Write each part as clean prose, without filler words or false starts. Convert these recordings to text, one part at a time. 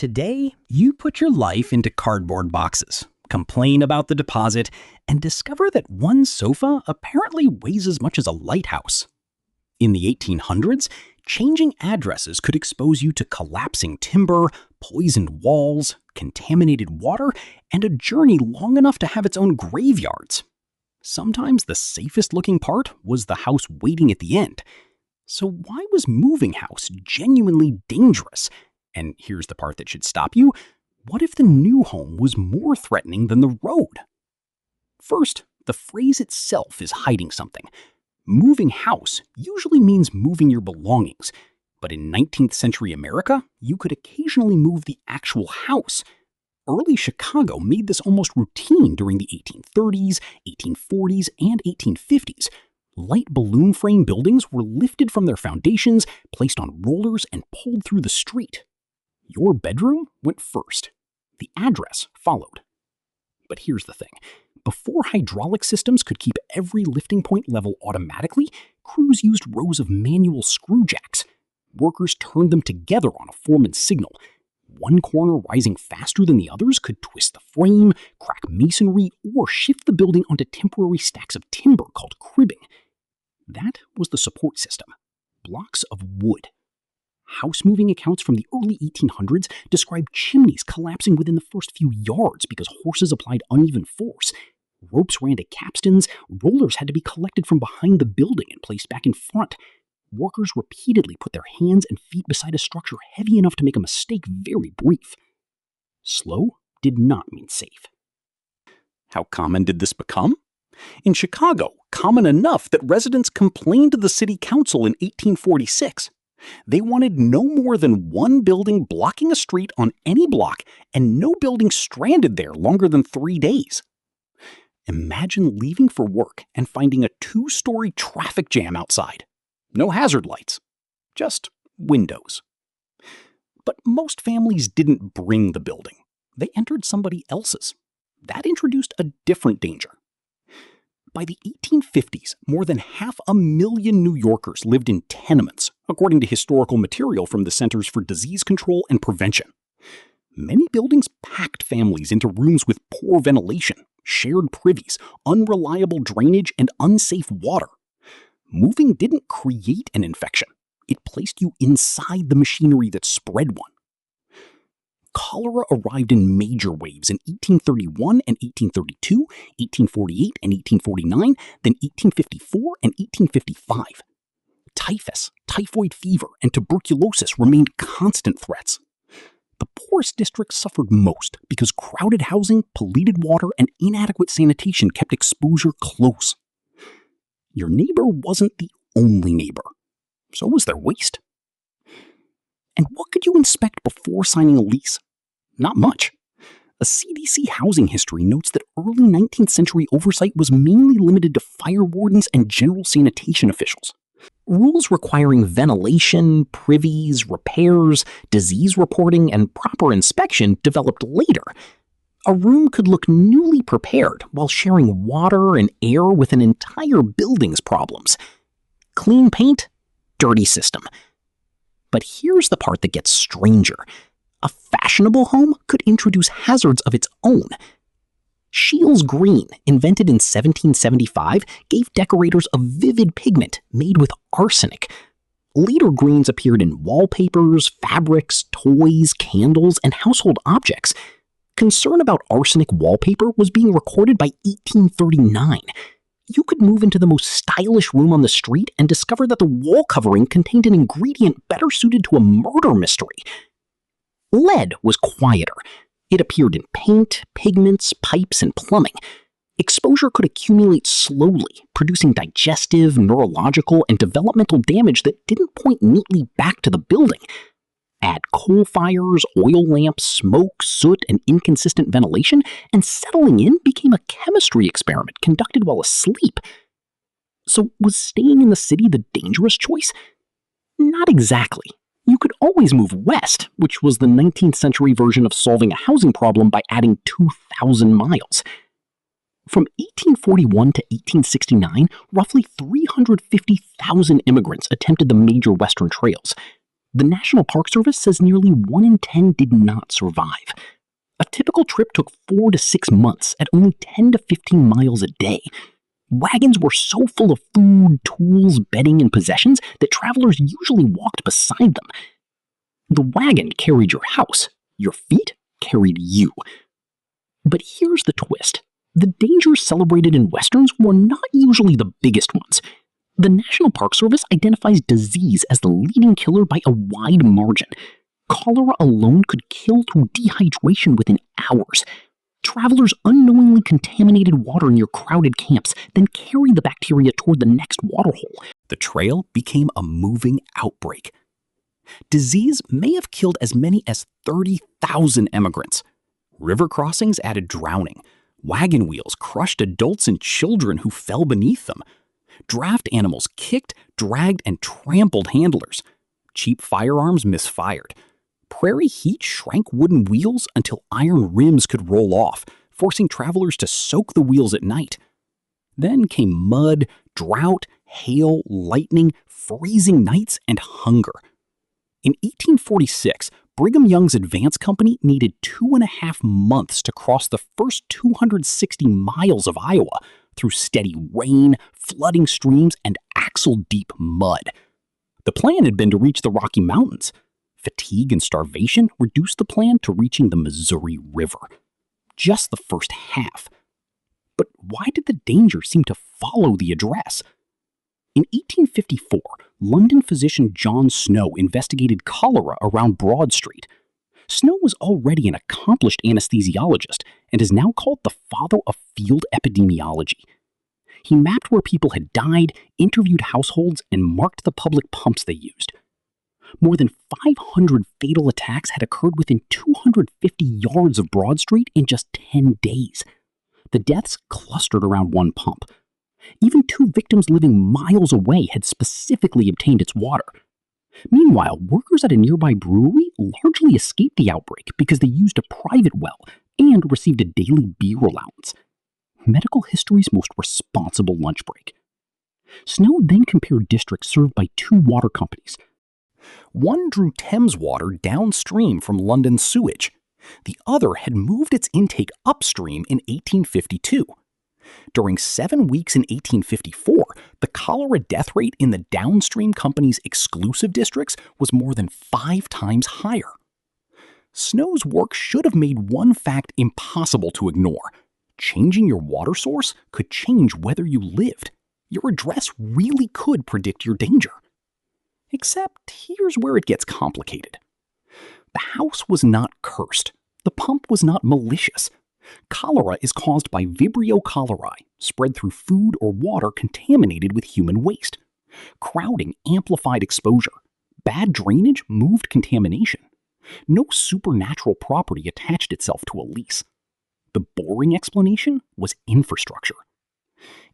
Today, you put your life into cardboard boxes, complain about the deposit, and discover that one sofa apparently weighs as much as a lighthouse. In the 1800s, changing addresses could expose you to collapsing timber, poisoned walls, contaminated water, and a journey long enough to have its own graveyards. Sometimes the safest looking part was the house waiting at the end. So why was moving house genuinely dangerous? And here's the part that should stop you. What if the new home was more threatening than the road? First, the phrase itself is hiding something. Moving house usually means moving your belongings, but in 19th century America, you could occasionally move the actual house. Early Chicago made this almost routine during the 1830s, 1840s, and 1850s. Light balloon frame buildings were lifted from their foundations, placed on rollers, and pulled through the street. Your bedroom went first. The address followed. But here's the thing. Before hydraulic systems could keep every lifting point level automatically, crews used rows of manual screw jacks. Workers turned them together on a foreman's signal. One corner rising faster than the others could twist the frame, crack masonry, or shift the building onto temporary stacks of timber called cribbing. That was the support system. Blocks of wood. House moving accounts from the early 1800s describe chimneys collapsing within the first few yards because horses applied uneven force. Ropes ran to capstans, rollers had to be collected from behind the building and placed back in front. Workers repeatedly put their hands and feet beside a structure heavy enough to make a mistake very brief. Slow did not mean safe. How common did this become? In Chicago, common enough that residents complained to the city council in 1846. They wanted no more than one building blocking a street on any block and no building stranded there longer than 3 days. Imagine leaving for work and finding a 2-story traffic jam outside. No hazard lights, just windows. But most families didn't bring the building. They entered somebody else's. That introduced a different danger. By the 1850s, more than 500,000 New Yorkers lived in tenements, according to historical material from the Centers for Disease Control and Prevention. Many buildings packed families into rooms with poor ventilation, shared privies, unreliable drainage, and unsafe water. Moving didn't create an infection. It placed you inside the machinery that spread one. Cholera arrived in major waves in 1831 and 1832, 1848 and 1849, then 1854 and 1855. Typhus, typhoid fever, and tuberculosis remained constant threats. The poorest districts suffered most because crowded housing, polluted water, and inadequate sanitation kept exposure close. Your neighbor wasn't the only neighbor. So was their waste. And what could you inspect before signing a lease? Not much. A CDC housing history notes that early 19th century oversight was mainly limited to fire wardens and general sanitation officials. Rules requiring ventilation, privies, repairs, disease reporting, and proper inspection developed later. A room could look newly prepared while sharing water and air with an entire building's problems. Clean paint, dirty system. But here's the part that gets stranger. A fashionable home could introduce hazards of its own. Scheele's green, invented in 1775, gave decorators a vivid pigment made with arsenic. Later greens appeared in wallpapers, fabrics, toys, candles, and household objects. Concern about arsenic wallpaper was being recorded by 1839. You could move into the most stylish room on the street and discover that the wall covering contained an ingredient better suited to a murder mystery. Lead was quieter. It appeared in paint, pigments, pipes, and plumbing. Exposure could accumulate slowly, producing digestive, neurological, and developmental damage that didn't point neatly back to the building. Add coal fires, oil lamps, smoke, soot, and inconsistent ventilation, and settling in became a chemistry experiment conducted while asleep. So was staying in the city the dangerous choice? Not exactly. You could always move west, which was the 19th century version of solving a housing problem by adding 2,000 miles. From 1841 to 1869, roughly 350,000 immigrants attempted the major Western trails. The National Park Service says nearly 1 in 10 did not survive. A typical trip took 4 to 6 months at only 10 to 15 miles a day. Wagons were so full of food, tools, bedding, and possessions that travelers usually walked beside them. The wagon carried your house. Your feet carried you. But here's the twist. The dangers celebrated in Westerns were not usually the biggest ones. The National Park Service identifies disease as the leading killer by a wide margin. Cholera alone could kill through dehydration within hours. Travelers unknowingly contaminated water near crowded camps, then carried the bacteria toward the next waterhole. The trail became a moving outbreak. Disease may have killed as many as 30,000 emigrants. River crossings added drowning. Wagon wheels crushed adults and children who fell beneath them. Draft animals kicked, dragged, and trampled handlers. Cheap firearms misfired. Prairie heat shrank wooden wheels until iron rims could roll off, forcing travelers to soak the wheels at night. Then came mud, drought, hail, lightning, freezing nights, and hunger. In 1846, Brigham Young's advance company needed 2.5 months to cross the first 260 miles of Iowa through steady rain, flooding streams, and axle-deep mud. The plan had been to reach the Rocky Mountains. Fatigue and starvation reduced the plan to reaching the Missouri River. Just the first half. But why did the danger seem to follow the address? In 1854, London physician John Snow investigated cholera around Broad Street. Snow was already an accomplished anesthesiologist and is now called the father of field epidemiology. He mapped where people had died, interviewed households, and marked the public pumps they used. More than 500 fatal attacks had occurred within 250 yards of Broad Street in just 10 days. The deaths clustered around one pump. Even 2 victims living miles away had specifically obtained its water. Meanwhile, workers at a nearby brewery largely escaped the outbreak because they used a private well and received a daily beer allowance. Medical history's most responsible lunch break. Snow then compared districts served by 2 water companies. One drew Thames water downstream from London's sewage. The other had moved its intake upstream in 1852. During 7 weeks in 1854, the cholera death rate in the downstream company's exclusive districts was more than 5 times higher. Snow's work should have made one fact impossible to ignore. Changing your water source could change whether you lived. Your address really could predict your danger. Except here's where it gets complicated. The house was not cursed. The pump was not malicious. Cholera is caused by Vibrio cholerae, spread through food or water contaminated with human waste. Crowding amplified exposure. Bad drainage moved contamination. No supernatural property attached itself to a lease. The boring explanation was infrastructure.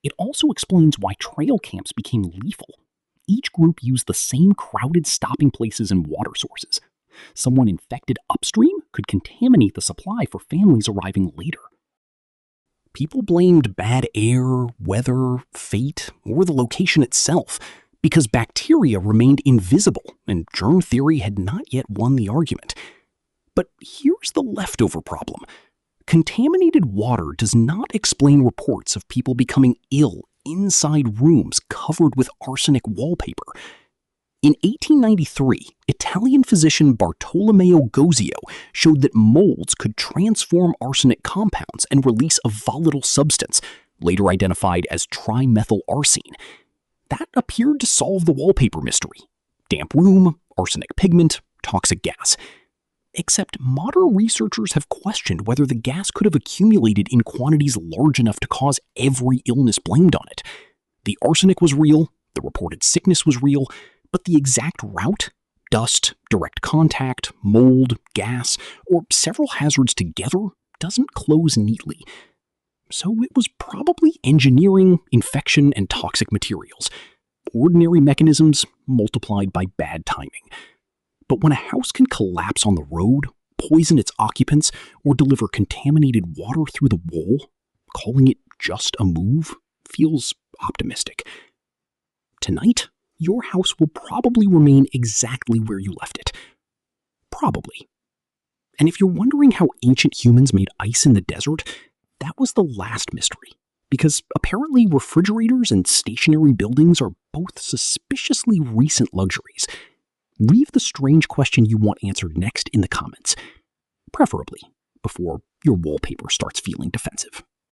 It also explains why trail camps became lethal. Each group used the same crowded stopping places and water sources. Someone infected upstream could contaminate the supply for families arriving later. People blamed bad air, weather, fate, or the location itself because bacteria remained invisible and germ theory had not yet won the argument. But here's the leftover problem. Contaminated water does not explain reports of people becoming ill inside rooms covered with arsenic wallpaper. In 1893, Italian physician Bartolomeo Gozio showed that molds could transform arsenic compounds and release a volatile substance, later identified as trimethylarsine. That appeared to solve the wallpaper mystery. Damp room, arsenic pigment, toxic gas. Except modern researchers have questioned whether the gas could have accumulated in quantities large enough to cause every illness blamed on it. The arsenic was real, the reported sickness was real, but the exact route, dust, direct contact, mold, gas, or several hazards together doesn't close neatly. So it was probably engineering, infection, and toxic materials. Ordinary mechanisms multiplied by bad timing. But when a house can collapse on the road, poison its occupants, or deliver contaminated water through the wall, calling it just a move feels optimistic. Tonight, your house will probably remain exactly where you left it. Probably. And if you're wondering how ancient humans made ice in the desert, that was the last mystery. Because apparently refrigerators and stationary buildings are both suspiciously recent luxuries. Leave the strange question you want answered next in the comments, preferably before your wallpaper starts feeling defensive.